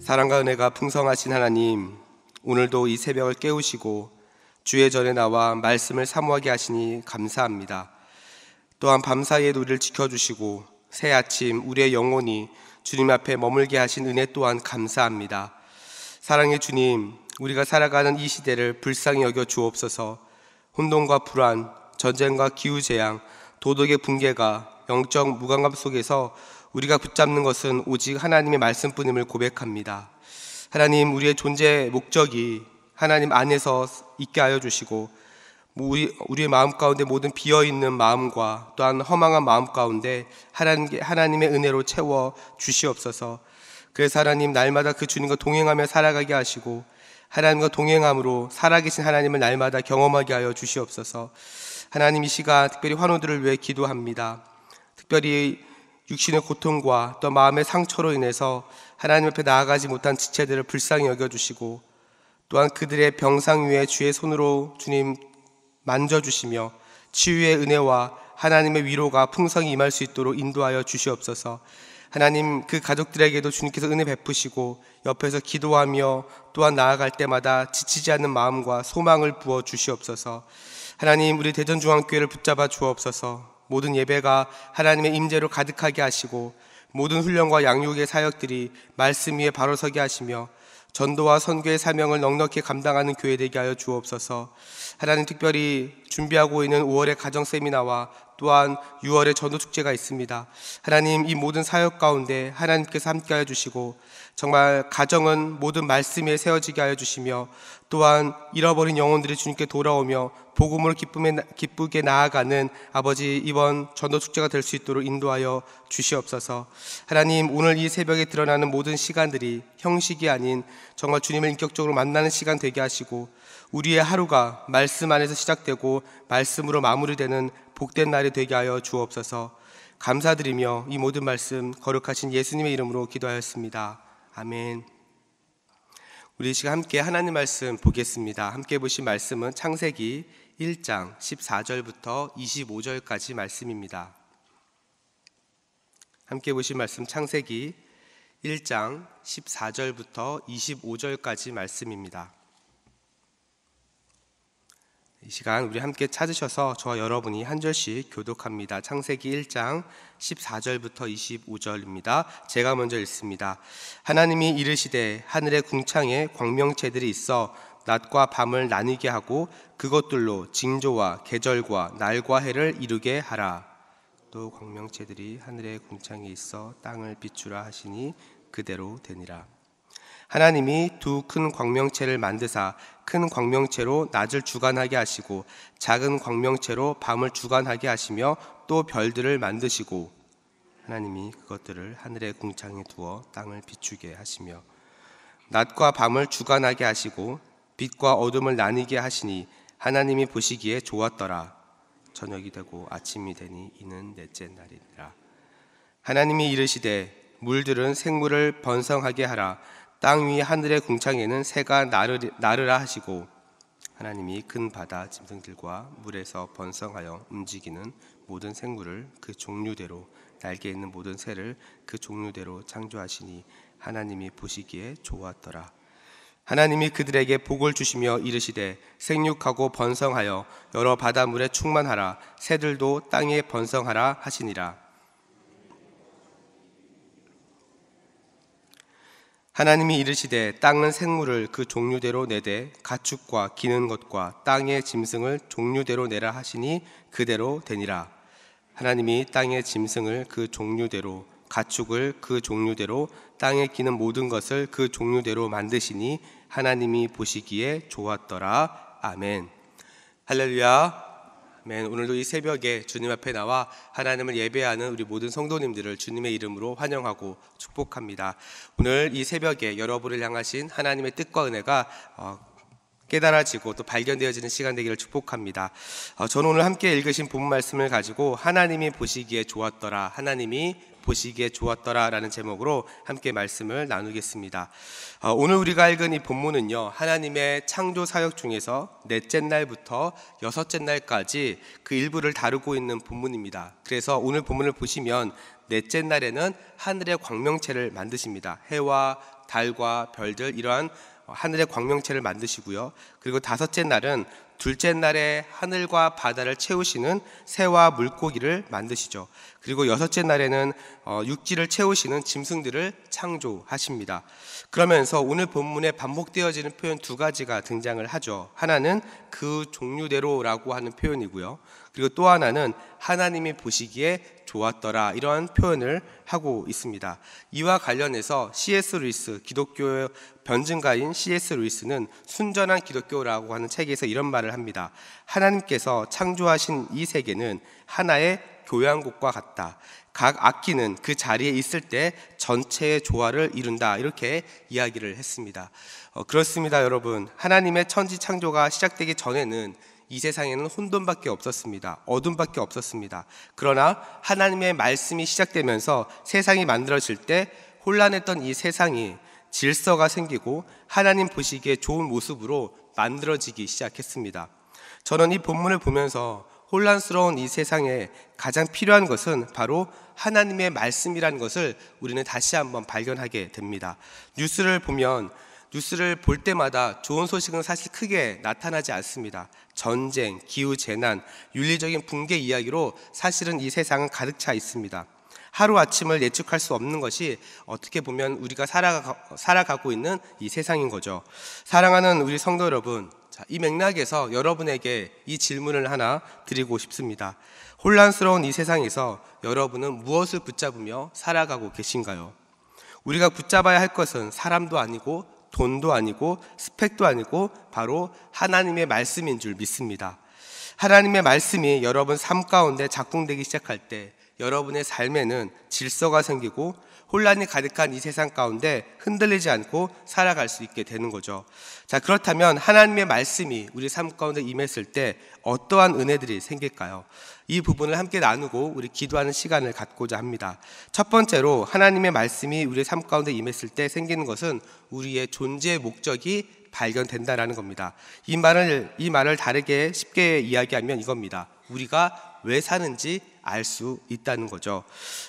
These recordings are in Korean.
사랑과 은혜가 풍성하신 하나님, 오늘도 이 새벽을 깨우시고 주의 전에 나와 말씀을 사모하게 하시니 감사합니다. 또한 밤사이에 우리를 지켜주시고 새 아침 우리의 영혼이 주님 앞에 머물게 하신 은혜 또한 감사합니다. 사랑의 주님, 우리가 살아가는 이 시대를 불쌍히 여겨 주옵소서. 혼돈과 불안, 전쟁과 기후재앙, 도덕의 붕괴가 영적 무감각 속에서 우리가 붙잡는 것은 오직 하나님의 말씀뿐임을 고백합니다. 하나님, 우리의 존재 목적이 하나님 안에서 있게 하여 주시고 우리의 마음 가운데 모든 비어있는 마음과 또한 허망한 마음 가운데 하나님의 은혜로 채워 주시옵소서. 그래서 하나님, 날마다 그 주님과 동행하며 살아가게 하시고 하나님과 동행함으로 살아계신 하나님을 날마다 경험하게 하여 주시옵소서. 하나님, 이 시간 특별히 환우들을 위해 기도합니다. 특별히 육신의 고통과 또 마음의 상처로 인해서 하나님 앞에 나아가지 못한 지체들을 불쌍히 여겨주시고 또한 그들의 병상 위에 주의 손으로 주님 만져주시며 치유의 은혜와 하나님의 위로가 풍성히 임할 수 있도록 인도하여 주시옵소서. 하나님, 그 가족들에게도 주님께서 은혜 베푸시고 옆에서 기도하며 또한 나아갈 때마다 지치지 않는 마음과 소망을 부어 주시옵소서. 하나님, 우리 대전중앙교회를 붙잡아 주옵소서. 모든 예배가 하나님의 임재로 가득하게 하시고 모든 훈련과 양육의 사역들이 말씀 위에 바로 서게 하시며 전도와 선교의 사명을 넉넉히 감당하는 교회 되게 하여 주옵소서. 하나님, 특별히 준비하고 있는 5월의 가정 세미나와 또한 6월의 전도 축제가 있습니다. 하나님, 이 모든 사역 가운데 하나님께서 함께 하여 주시고 정말 가정은 모든 말씀 위에 세워지게 하여 주시며 또한 잃어버린 영혼들이 주님께 돌아오며 복음으로 기쁘게 나아가는 아버지 이번 전도 축제가 될 수 있도록 인도하여 주시옵소서. 하나님, 오늘 이 새벽에 드러나는 모든 시간들이 형식이 아닌 정말 주님을 인격적으로 만나는 시간 되게 하시고 우리의 하루가 말씀 안에서 시작되고 말씀으로 마무리되는 복된 날이 되게 하여 주옵소서. 감사드리며 이 모든 말씀 거룩하신 예수님의 이름으로 기도하였습니다. 아멘. 우리 이 시간 함께 하나님 말씀 보겠습니다. 함께 보신 말씀은 창세기 1장 14절부터 25절까지 말씀입니다. 함께 보신 말씀 창세기 1장 14절부터 25절까지 말씀입니다. 이 시간 우리 함께 찾으셔서 저와 여러분이 한 절씩 교독합니다. 창세기 1장 14절부터 25절입니다. 제가 먼저 읽습니다. 하나님이 이르시되 하늘의 궁창에 광명체들이 있어 낮과 밤을 나뉘게 하고 그것들로 징조와 계절과 날과 해를 이루게 하라. 또 광명체들이 하늘의 궁창에 있어 땅을 비추라 하시니 그대로 되니라. 하나님이 두 큰 광명체를 만드사 큰 광명체로 낮을 주관하게 하시고 작은 광명체로 밤을 주관하게 하시며 또 별들을 만드시고 하나님이 그것들을 하늘의 궁창에 두어 땅을 비추게 하시며 낮과 밤을 주관하게 하시고 빛과 어둠을 나뉘게 하시니 하나님이 보시기에 좋았더라. 저녁이 되고 아침이 되니 이는 넷째 날이니라. 하나님이 이르시되 물들은 생물을 번성하게 하라. 땅 위 하늘의 궁창에는 새가 나르라 하시고 하나님이 큰 바다 짐승들과 물에서 번성하여 움직이는 모든 생물을 그 종류대로 날개 있는 모든 새를 그 종류대로 창조하시니 하나님이 보시기에 좋았더라. 하나님이 그들에게 복을 주시며 이르시되 생육하고 번성하여 여러 바다물에 충만하라. 새들도 땅에 번성하라 하시니라. 하나님이 이르시되 땅은 생물을 그 종류대로 내되 가축과 기는 것과 땅의 짐승을 종류대로 내라 하시니 그대로 되니라. 하나님이 땅의 짐승을 그 종류대로 가축을 그 종류대로 땅에 기는 모든 것을 그 종류대로 만드시니 하나님이 보시기에 좋았더라. 아멘. 할렐루야. 아멘. 오늘도 이 새벽에 주님 앞에 나와 하나님을 예배하는 우리 모든 성도님들을 주님의 이름으로 환영하고 축복합니다. 오늘 이 새벽에 여러분을 향하신 하나님의 뜻과 은혜가 깨달아지고 또 발견되어지는 시간 되기를 축복합니다. 저는 오늘 함께 읽으신 본문 말씀을 가지고 하나님이 보시기에 좋았더라, 하나님이 보시기에 좋았더라 라는 제목으로 함께 말씀을 나누겠습니다. 오늘 우리가 읽은 이 본문은요, 하나님의 창조 사역 중에서 넷째 날부터 여섯째 날까지 그 일부를 다루고 있는 본문입니다. 그래서 오늘 본문을 보시면 넷째 날에는 하늘의 광명체를 만드십니다. 해와 달과 별들, 이러한 하늘의 광명체를 만드시고요. 그리고 다섯째 날은 둘째 날에 하늘과 바다를 채우시는 새와 물고기를 만드시죠. 그리고 여섯째 날에는 육지를 채우시는 짐승들을 창조하십니다. 그러면서 오늘 본문에 반복되어지는 표현 두 가지가 등장을 하죠. 하나는 그 종류대로라고 하는 표현이고요. 그리고 또 하나는 하나님이 보시기에 좋았더라, 이러한 표현을 하고 있습니다. 이와 관련해서 C.S. 루이스, 기독교의 변증가인 C.S. 루이스는 순전한 기독교라고 하는 책에서 이런 말을 합니다. 하나님께서 창조하신 이 세계는 하나의 교향곡과 같다. 각 악기는 그 자리에 있을 때 전체의 조화를 이룬다, 이렇게 이야기를 했습니다. 그렇습니다, 여러분. 하나님의 천지 창조가 시작되기 전에는 이 세상에는 혼돈밖에 없었습니다. 어둠밖에 없었습니다. 그러나 하나님의 말씀이 시작되면서 세상이 만들어질 때 혼란했던 이 세상이 질서가 생기고 하나님 보시기에 좋은 모습으로 만들어지기 시작했습니다. 저는 이 본문을 보면서 혼란스러운 이 세상에 가장 필요한 것은 바로 하나님의 말씀이라는 것을 우리는 다시 한번 발견하게 됩니다. 뉴스를 볼 때마다 좋은 소식은 사실 크게 나타나지 않습니다. 전쟁, 기후재난, 윤리적인 붕괴 이야기로 사실은 이 세상은 가득 차 있습니다. 하루아침을 예측할 수 없는 것이 어떻게 보면 우리가 살아가고 있는 이 세상인 거죠. 사랑하는 우리 성도 여러분, 이 맥락에서 여러분에게 이 질문을 하나 드리고 싶습니다. 혼란스러운 이 세상에서 여러분은 무엇을 붙잡으며 살아가고 계신가요? 우리가 붙잡아야 할 것은 사람도 아니고 돈도 아니고 스펙도 아니고 바로 하나님의 말씀인 줄 믿습니다. 하나님의 말씀이 여러분 삶 가운데 작동되기 시작할 때 여러분의 삶에는 질서가 생기고 혼란이 가득한 이 세상 가운데 흔들리지 않고 살아갈 수 있게 되는 거죠. 자, 그렇다면 하나님의 말씀이 우리 삶 가운데 임했을 때 어떠한 은혜들이 생길까요? 이 부분을 함께 나누고 우리 기도하는 시간을 갖고자 합니다. 첫 번째로 하나님의 말씀이 우리 삶 가운데 임했을 때 생기는 것은 우리의 존재의 목적이 발견된다라는 겁니다. 이 말을 다르게 쉽게 이야기하면 이겁니다. 우리가 왜 사는지 알 수 있다는 거죠.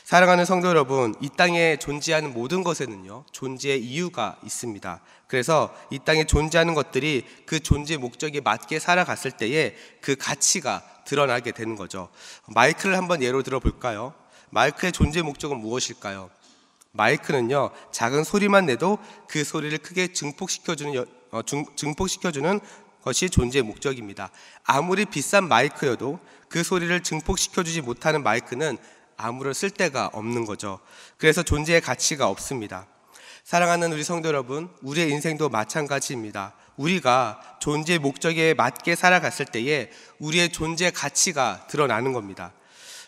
사랑하는 성도 여러분, 이 땅에 존재하는 모든 것에는요, 존재의 이유가 있습니다. 그래서 이 땅에 존재하는 것들이 그 존재 목적에 맞게 살아갔을 때에 그 가치가 드러나게 되는 거죠. 마이크를 한번 예로 들어볼까요? 마이크의 존재 목적은 무엇일까요? 마이크는요, 작은 소리만 내도 그 소리를 크게 증폭시켜주는 것이 존재의 목적입니다. 아무리 비싼 마이크여도 그 소리를 증폭시켜주지 못하는 마이크는 아무런 쓸데가 없는 거죠. 그래서 존재의 가치가 없습니다. 사랑하는 우리 성도 여러분, 우리의 인생도 마찬가지입니다. 우리가 존재의 목적에 맞게 살아갔을 때에 우리의 존재 가치가 드러나는 겁니다.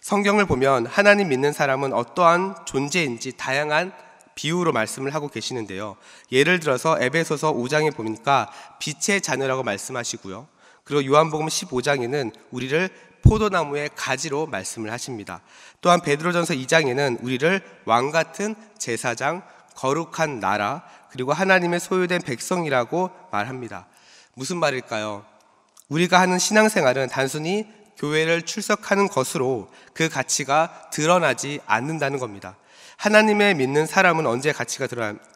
성경을 보면 하나님 믿는 사람은 어떠한 존재인지 다양한 비유로 말씀을 하고 계시는데요. 예를 들어서 에베소서 5장에 보니까 빛의 자녀라고 말씀하시고요. 그리고 요한복음 15장에는 우리를 포도나무의 가지로 말씀을 하십니다. 또한 베드로전서 2장에는 우리를 왕같은 제사장, 거룩한 나라, 그리고 하나님의 소유된 백성이라고 말합니다. 무슨 말일까요? 우리가 하는 신앙생활은 단순히 교회를 출석하는 것으로 그 가치가 드러나지 않는다는 겁니다. 하나님의 믿는 사람은 언제 가치가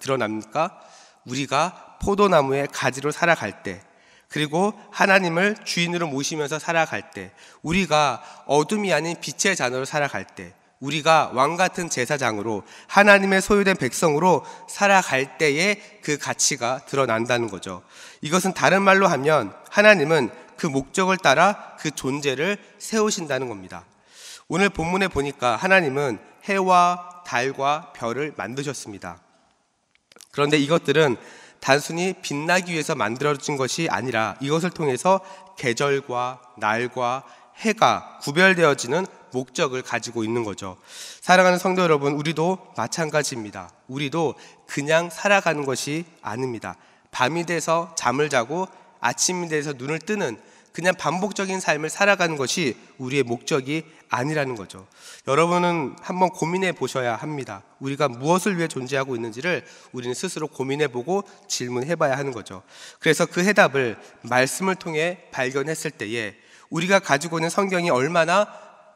드러납니까? 우리가 포도나무의 가지로 살아갈 때, 그리고 하나님을 주인으로 모시면서 살아갈 때, 우리가 어둠이 아닌 빛의 자녀로 살아갈 때, 우리가 왕같은 제사장으로 하나님의 소유된 백성으로 살아갈 때에 그 가치가 드러난다는 거죠. 이것은 다른 말로 하면 하나님은 그 목적을 따라 그 존재를 세우신다는 겁니다. 오늘 본문에 보니까 하나님은 해와 달과 별을 만드셨습니다. 그런데 이것들은 단순히 빛나기 위해서 만들어진 것이 아니라 이것을 통해서 계절과 날과 해가 구별되어지는 목적을 가지고 있는 거죠. 사랑하는 성도 여러분, 우리도 마찬가지입니다. 우리도 그냥 살아가는 것이 아닙니다. 밤이 돼서 잠을 자고 아침이 돼서 눈을 뜨는 그냥 반복적인 삶을 살아가는 것이 우리의 목적이 아니라는 거죠. 여러분은 한번 고민해 보셔야 합니다. 우리가 무엇을 위해 존재하고 있는지를 우리는 스스로 고민해 보고 질문해 봐야 하는 거죠. 그래서 그 해답을 말씀을 통해 발견했을 때에 우리가 가지고 있는 성경이 얼마나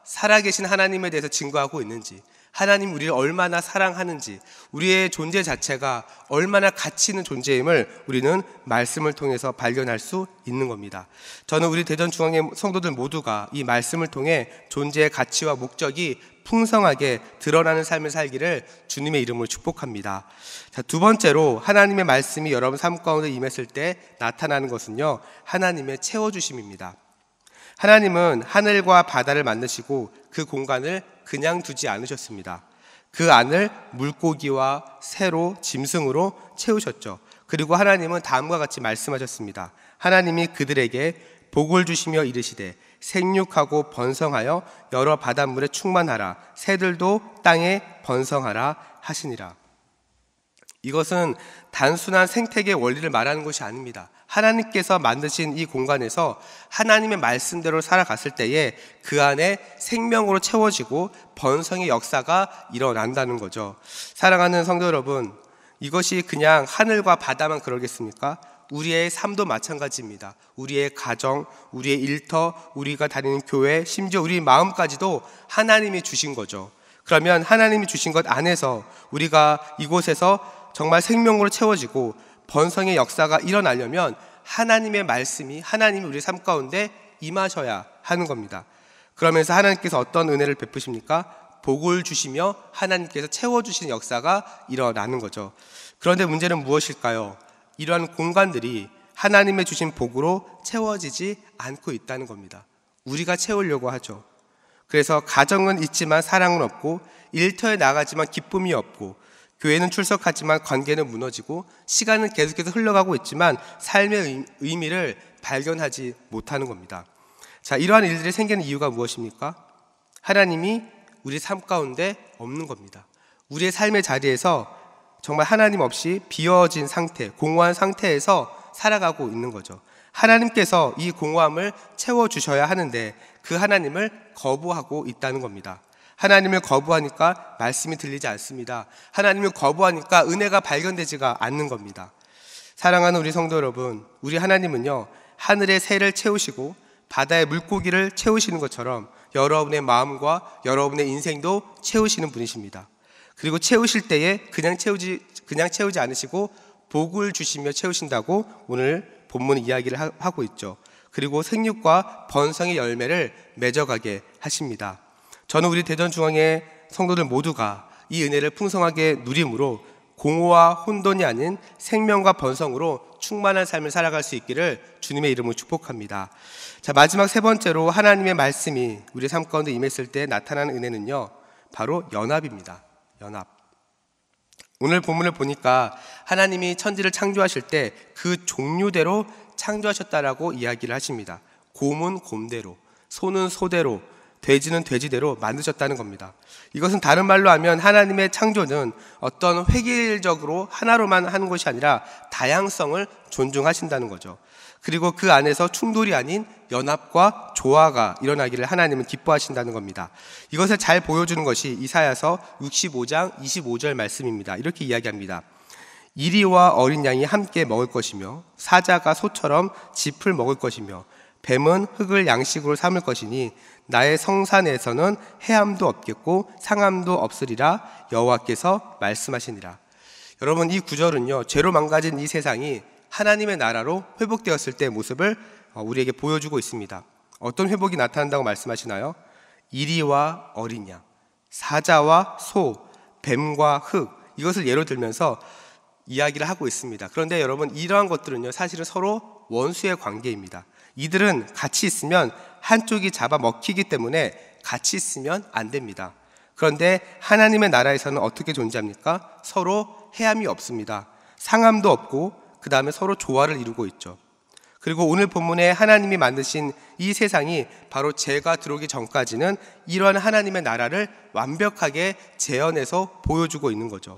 살아계신 하나님에 대해서 증거하고 있는지, 하나님 우리를 얼마나 사랑하는지, 우리의 존재 자체가 얼마나 가치 있는 존재임을 우리는 말씀을 통해서 발견할 수 있는 겁니다. 저는 우리 대전중앙의 성도들 모두가 이 말씀을 통해 존재의 가치와 목적이 풍성하게 드러나는 삶을 살기를 주님의 이름으로 축복합니다. 자, 두 번째로 하나님의 말씀이 여러분 삶 가운데 임했을 때 나타나는 것은요, 하나님의 채워주심입니다. 하나님은 하늘과 바다를 만드시고 그 공간을 그냥 두지 않으셨습니다. 그 안을 물고기와 새로, 짐승으로 채우셨죠. 그리고 하나님은 다음과 같이 말씀하셨습니다. 하나님이 그들에게 복을 주시며 이르시되 생육하고 번성하여 여러 바닷물에 충만하라. 새들도 땅에 번성하라 하시니라. 이것은 단순한 생태계의 원리를 말하는 것이 아닙니다. 하나님께서 만드신 이 공간에서 하나님의 말씀대로 살아갔을 때에 그 안에 생명으로 채워지고 번성의 역사가 일어난다는 거죠. 사랑하는 성도 여러분, 이것이 그냥 하늘과 바다만 그러겠습니까? 우리의 삶도 마찬가지입니다. 우리의 가정, 우리의 일터, 우리가 다니는 교회, 심지어 우리 마음까지도 하나님이 주신 거죠. 그러면 하나님이 주신 것 안에서 우리가 이곳에서 정말 생명으로 채워지고 번성의 역사가 일어나려면 하나님의 말씀이, 하나님이 우리 삶 가운데 임하셔야 하는 겁니다. 그러면서 하나님께서 어떤 은혜를 베푸십니까? 복을 주시며 하나님께서 채워주시는 역사가 일어나는 거죠. 그런데 문제는 무엇일까요? 이러한 공간들이 하나님의 주신 복으로 채워지지 않고 있다는 겁니다. 우리가 채우려고 하죠. 그래서 가정은 있지만 사랑은 없고, 일터에 나가지만 기쁨이 없고, 교회는 출석하지만 관계는 무너지고, 시간은 계속해서 흘러가고 있지만 삶의 의미를 발견하지 못하는 겁니다. 자, 이러한 일들이 생기는 이유가 무엇입니까? 하나님이 우리 삶 가운데 없는 겁니다. 우리의 삶의 자리에서 정말 하나님 없이 비어진 상태, 공허한 상태에서 살아가고 있는 거죠. 하나님께서 이 공허함을 채워주셔야 하는데 그 하나님을 거부하고 있다는 겁니다. 하나님을 거부하니까 말씀이 들리지 않습니다. 하나님을 거부하니까 은혜가 발견되지가 않는 겁니다. 사랑하는 우리 성도 여러분, 우리 하나님은요, 하늘의 새를 채우시고 바다의 물고기를 채우시는 것처럼 여러분의 마음과 여러분의 인생도 채우시는 분이십니다. 그리고 채우실 때에 그냥 채우지 않으시고 복을 주시며 채우신다고 오늘 본문 이야기를 하고 있죠. 그리고 생육과 번성의 열매를 맺어가게 하십니다. 저는 우리 대전중앙의 성도들 모두가 이 은혜를 풍성하게 누림으로 공허와 혼돈이 아닌 생명과 번성으로 충만한 삶을 살아갈 수 있기를 주님의 이름으로 축복합니다. 자, 마지막 세 번째로 하나님의 말씀이 우리 삶 가운데 임했을 때 나타나는 은혜는요, 바로 연합입니다. 연합. 오늘 본문을 보니까 하나님이 천지를 창조하실 때 그 종류대로 창조하셨다라고 이야기를 하십니다. 곰은 곰대로, 소는 소대로, 돼지는 돼지대로 만드셨다는 겁니다. 이것은 다른 말로 하면 하나님의 창조는 어떤 획일적으로 하나로만 하는 것이 아니라 다양성을 존중하신다는 거죠. 그리고 그 안에서 충돌이 아닌 연합과 조화가 일어나기를 하나님은 기뻐하신다는 겁니다. 이것을 잘 보여주는 것이 이사야서 65장 25절 말씀입니다. 이렇게 이야기합니다. 이리와 어린 양이 함께 먹을 것이며 사자가 소처럼 짚을 먹을 것이며 뱀은 흙을 양식으로 삼을 것이니 나의 성산에서는 해함도 없겠고 상함도 없으리라 여호와께서 말씀하시니라. 여러분, 이 구절은요, 죄로 망가진 이 세상이 하나님의 나라로 회복되었을 때의 모습을 우리에게 보여주고 있습니다. 어떤 회복이 나타난다고 말씀하시나요? 이리와 어린 양, 사자와 소, 뱀과 흙, 이것을 예로 들면서 이야기를 하고 있습니다. 그런데 여러분, 이러한 것들은요, 사실은 서로 원수의 관계입니다. 이들은 같이 있으면 한쪽이 잡아먹히기 때문에 같이 있으면 안 됩니다. 그런데 하나님의 나라에서는 어떻게 존재합니까? 서로 해함이 없습니다. 상함도 없고 그 다음에 서로 조화를 이루고 있죠. 그리고 오늘 본문에 하나님이 만드신 이 세상이 바로 죄가 들어오기 전까지는 이러한 하나님의 나라를 완벽하게 재현해서 보여주고 있는 거죠.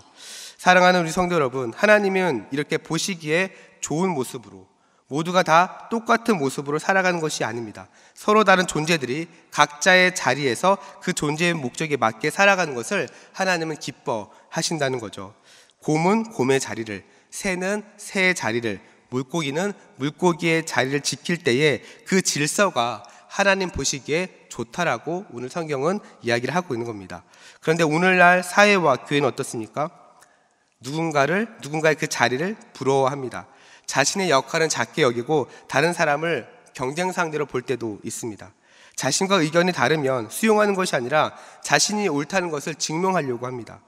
사랑하는 우리 성도 여러분, 하나님은 이렇게 보시기에 좋은 모습으로, 모두가 다 똑같은 모습으로 살아가는 것이 아닙니다. 서로 다른 존재들이 각자의 자리에서 그 존재의 목적에 맞게 살아가는 것을 하나님은 기뻐하신다는 거죠. 곰은 곰의 자리를, 새는 새의 자리를, 물고기는 물고기의 자리를 지킬 때에 그 질서가 하나님 보시기에 좋다라고 오늘 성경은 이야기를 하고 있는 겁니다. 그런데 오늘날 사회와 교회는 어떻습니까? 누군가의 그 자리를 부러워합니다. 자신의 역할은 작게 여기고 다른 사람을 경쟁 상대로 볼 때도 있습니다. 자신과 의견이 다르면 수용하는 것이 아니라 자신이 옳다는 것을 증명하려고 합니다.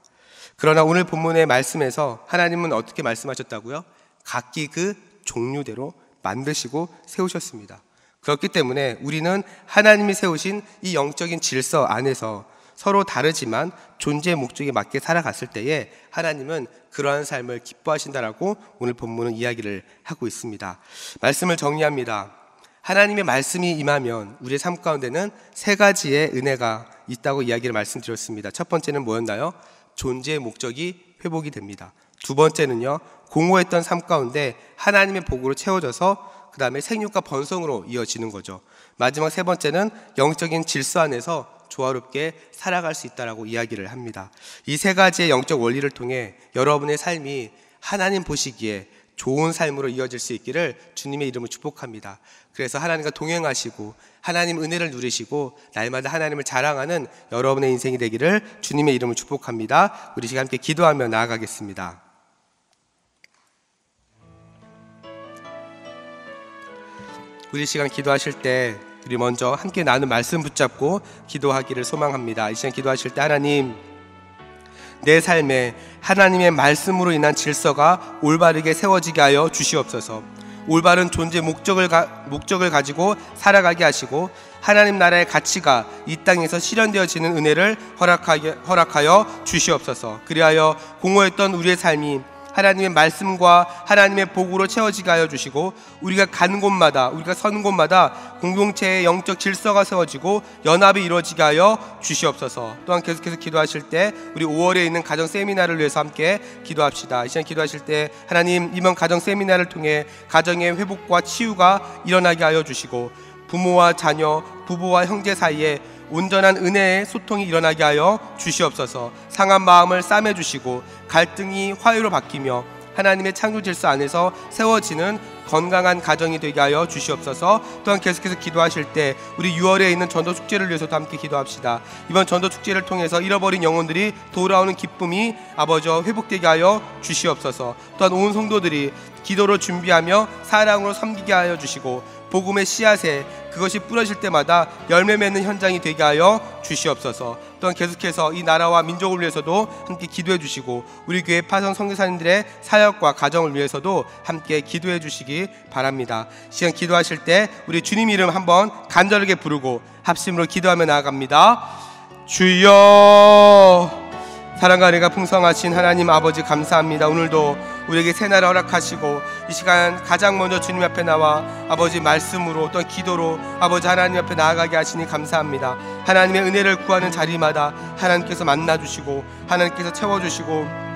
그러나 오늘 본문의 말씀에서 하나님은 어떻게 말씀하셨다고요? 각기 그 종류대로 만드시고 세우셨습니다. 그렇기 때문에 우리는 하나님이 세우신 이 영적인 질서 안에서 서로 다르지만 존재의 목적에 맞게 살아갔을 때에 하나님은 그러한 삶을 기뻐하신다라고 오늘 본문은 이야기를 하고 있습니다. 말씀을 정리합니다. 하나님의 말씀이 임하면 우리의 삶 가운데는 세 가지의 은혜가 있다고 이야기를 말씀드렸습니다. 첫 번째는 뭐였나요? 존재의 목적이 회복이 됩니다. 두 번째는요, 공허했던 삶 가운데 하나님의 복으로 채워져서 그 다음에 생육과 번성으로 이어지는 거죠. 마지막 세 번째는 영적인 질서 안에서 조화롭게 살아갈 수 있다라고 이야기를 합니다. 이 세 가지의 영적 원리를 통해 여러분의 삶이 하나님 보시기에 좋은 삶으로 이어질 수 있기를 주님의 이름으로 축복합니다. 그래서 하나님과 동행하시고 하나님 은혜를 누리시고 날마다 하나님을 자랑하는 여러분의 인생이 되기를 주님의 이름으로 축복합니다. 우리 시간 함께 기도하며 나아가겠습니다. 우리 시간 기도하실 때 우리 먼저 함께 나눈 말씀 붙잡고 기도하기를 소망합니다. 이 시간 기도하실 때 하나님, 내 삶에 하나님의 말씀으로 인한 질서가 올바르게 세워지게 하여 주시옵소서. 올바른 존재 목적을 가지고 살아가게 하시고 하나님 나라의 가치가 이 땅에서 실현되어지는 은혜를 허락하여 주시옵소서. 그리하여 공허했던 우리의 삶이 하나님의 말씀과 하나님의 복으로 채워지게 하여 주시고 우리가 가는 곳마다, 우리가 서는 곳마다 공동체의 영적 질서가 세워지고 연합이 이루어지게 하여 주시옵소서. 또한 계속해서 기도하실 때 우리 5월에 있는 가정 세미나를 위해서 함께 기도합시다. 이 시간 기도하실 때 하나님, 이번 가정 세미나를 통해 가정의 회복과 치유가 일어나게 하여 주시고 부모와 자녀, 부부와 형제 사이에 온전한 은혜의 소통이 일어나게 하여 주시옵소서. 상한 마음을 싸매 주시고 갈등이 화해로 바뀌며 하나님의 창조 질서 안에서 세워지는 건강한 가정이 되게 하여 주시옵소서. 또한 계속해서 기도하실 때 우리 6월에 있는 전도 축제를 위해서도 함께 기도합시다. 이번 전도 축제를 통해서 잃어버린 영혼들이 돌아오는 기쁨이 아버지와 회복되게 하여 주시옵소서. 또한 온 성도들이 기도로 준비하며 사랑으로 섬기게 하여 주시고 복음의 씨앗에 그것이 뿌려질 때마다 열매 맺는 현장이 되게 하여 주시옵소서. 또한 계속해서 이 나라와 민족을 위해서도 함께 기도해 주시고 우리 교회 파송 선교사님들의 사역과 가정을 위해서도 함께 기도해 주시기 바랍니다. 시간 기도하실 때 우리 주님 이름 한번 간절하게 부르고 합심으로 기도하며 나아갑니다. 주여, 사랑과 은혜가 풍성하신 하나님 아버지 감사합니다. 오늘도 우리에게 새날을 허락하시고 이 시간 가장 먼저 주님 앞에 나와 아버지 말씀으로 또 기도로 아버지 하나님 앞에 나아가게 하시니 감사합니다. 하나님의 은혜를 구하는 자리마다 하나님께서 만나주시고 하나님께서 채워주시고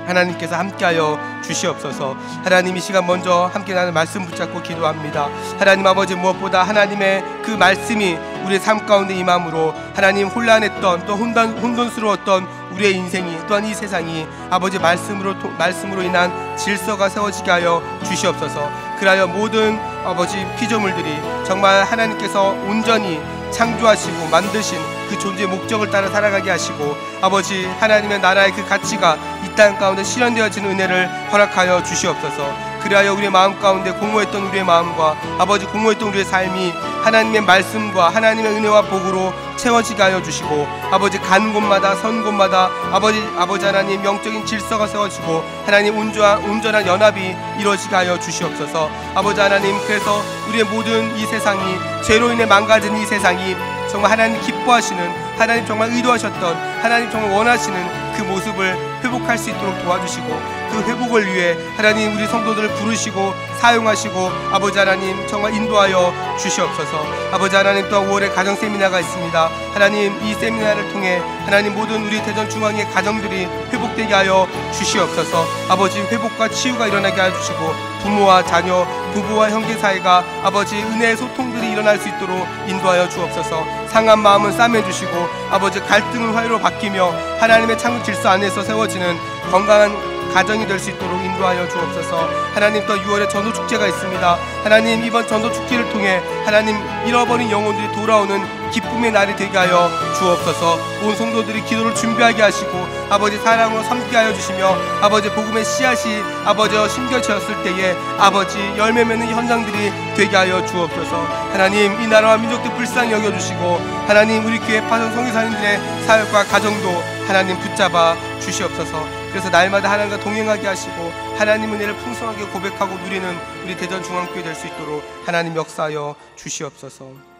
하나님께서 함께하여 주시옵소서. 하나님, 이 시간 먼저 함께 나는 말씀 붙잡고 기도합니다. 하나님 아버지, 무엇보다 하나님의 그 말씀이 우리의 삶 가운데 임함으로 하나님 혼란했던 또 혼돈스러웠던 우리의 인생이 또한 이 세상이 아버지 말씀으로 인한 질서가 세워지게 하여 주시옵소서. 그리하여 모든 아버지 피조물들이 정말 하나님께서 온전히 창조하시고 만드신 그 존재의 목적을 따라 살아가게 하시고 아버지 하나님의 나라의 그 가치가 이 땅 가운데 실현되어지는 은혜를 허락하여 주시옵소서. 그리하여 우리의 마음 가운데 공허했던 우리의 마음과 아버지 공허했던 우리의 삶이 하나님의 말씀과 하나님의 은혜와 복으로 채워지게 하여 주시고 아버지 가는 곳마다 선 곳마다 아버지 하나님 영적인 질서가 세워지고 하나님 온전한 연합이 이루어지게 하여 주시옵소서. 아버지 하나님, 그래서 우리의 모든 이 세상이 죄로 인해 망가진 이 세상이 정말 하나님 기뻐하시는, 하나님 정말 의도하셨던, 하나님 정말 원하시는 그 모습을 회복할 수 있도록 도와주시고 그 회복을 위해 하나님 우리 성도들을 부르시고 사용하시고 아버지 하나님 정말 인도하여 주시옵소서. 아버지 하나님, 또 5월에 가정 세미나가 있습니다. 하나님, 이 세미나를 통해 하나님 모든 우리 대전 중앙의 가정들이 회복되게 하여 주시옵소서. 아버지, 회복과 치유가 일어나게 하여 주시고 부모와 자녀, 부부와 형제 사이가 아버지 은혜의 소통들이 일어날 수 있도록 인도하여 주옵소서. 상한 마음은 싸매주시고 아버지 갈등은 화해로 바뀌며 하나님의 창조 질서 안에서 세워지는 건강한 가정이 될 수 있도록 인도하여 주옵소서. 하나님, 또 6월에 전도축제가 있습니다. 하나님, 이번 전도축제를 통해 하나님 잃어버린 영혼들이 돌아오는 기쁨의 날이 되게 하여 주옵소서. 온 성도들이 기도를 준비하게 하시고 아버지 사랑으로 섬기게 하여 주시며 아버지 복음의 씨앗이 아버지 심겨졌을 때에 아버지 열매 맺는 현장들이 되게 하여 주옵소서. 하나님, 이 나라와 민족들 불쌍히 여겨주시고 하나님, 우리 교회 파송 선교사님들의 사역과 가정도 하나님 붙잡아 주시옵소서. 그래서 날마다 하나님과 동행하게 하시고 하나님 은혜를 풍성하게 고백하고 누리는 우리 대전중앙교회 될 수 있도록 하나님 역사하여 주시옵소서.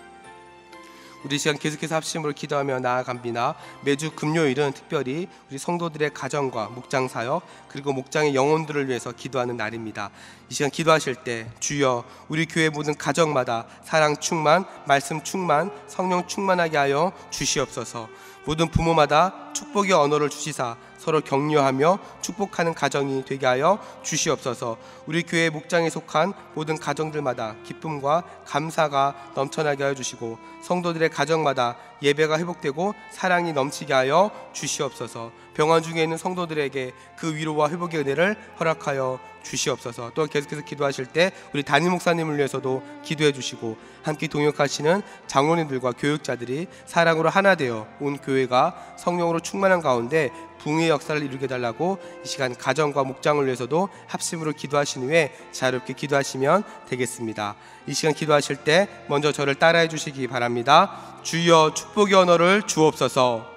우리 시간 계속해서 합심으로 기도하며 나아갑니다. 매주 금요일은 특별히 우리 성도들의 가정과 목장 사역 그리고 목장의 영혼들을 위해서 기도하는 날입니다. 이 시간 기도하실 때 주여 우리 교회 모든 가정마다 사랑 충만, 말씀 충만, 성령 충만하게 하여 주시옵소서. 모든 부모마다 축복의 언어를 주시사 서로 격려하며 축복하는 가정이 되게 하여 주시옵소서. 우리 교회 목장에 속한 모든 가정들마다 기쁨과 감사가 넘쳐나게 하여 주시고 성도들의 가정마다 예배가 회복되고 사랑이 넘치게 하여 주시옵소서. 병원 중에 있는 성도들에게 그 위로와 회복의 은혜를 허락하여 주시옵소서. 또 계속해서 기도하실 때 우리 담임 목사님을 위해서도 기도해 주시고 함께 동역하시는 장로님들과 교육자들이 사랑으로 하나 되어 온 교회가 성령으로 충만한 가운데 붕의 역사를 이루게 달라고 이 시간 가정과 목장을 위해서도 합심으로 기도하신 후에 자유롭게 기도하시면 되겠습니다. 이 시간 기도하실 때 먼저 저를 따라해 주시기 바랍니다. 주여 축복의 언어를 주옵소서.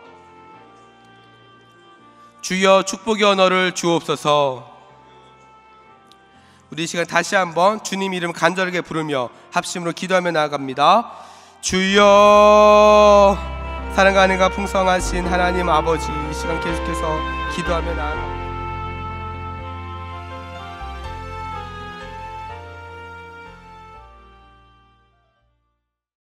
주여 축복의 언어를 주옵소서. 우리 이 시간 다시 한번 주님 이름 간절하게 부르며 합심으로 기도하며 나아갑니다. 주여. 사랑과 은혜가 풍성하신 하나님 아버지, 이 시간 계속해서 기도하며 나아갑니다.